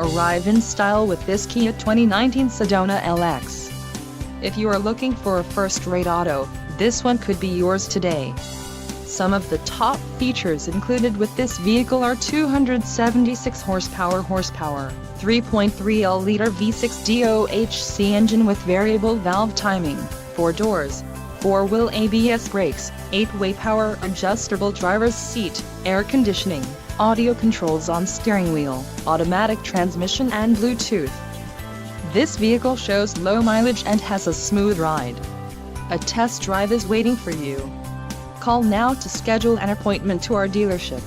Arrive in style with this Kia 2019 Sedona LX. If you are looking for a first-rate auto, this one could be yours today. Some of the top features included with this vehicle are 276 horsepower, 3.3L V6 DOHC engine with variable valve timing, 4 doors, 4-wheel ABS brakes, 8-way power adjustable driver's seat, air conditioning, audio controls on steering wheel, automatic transmission and Bluetooth. This vehicle shows low mileage and has a smooth ride. A test drive is waiting for you. Call now to schedule an appointment to our dealership.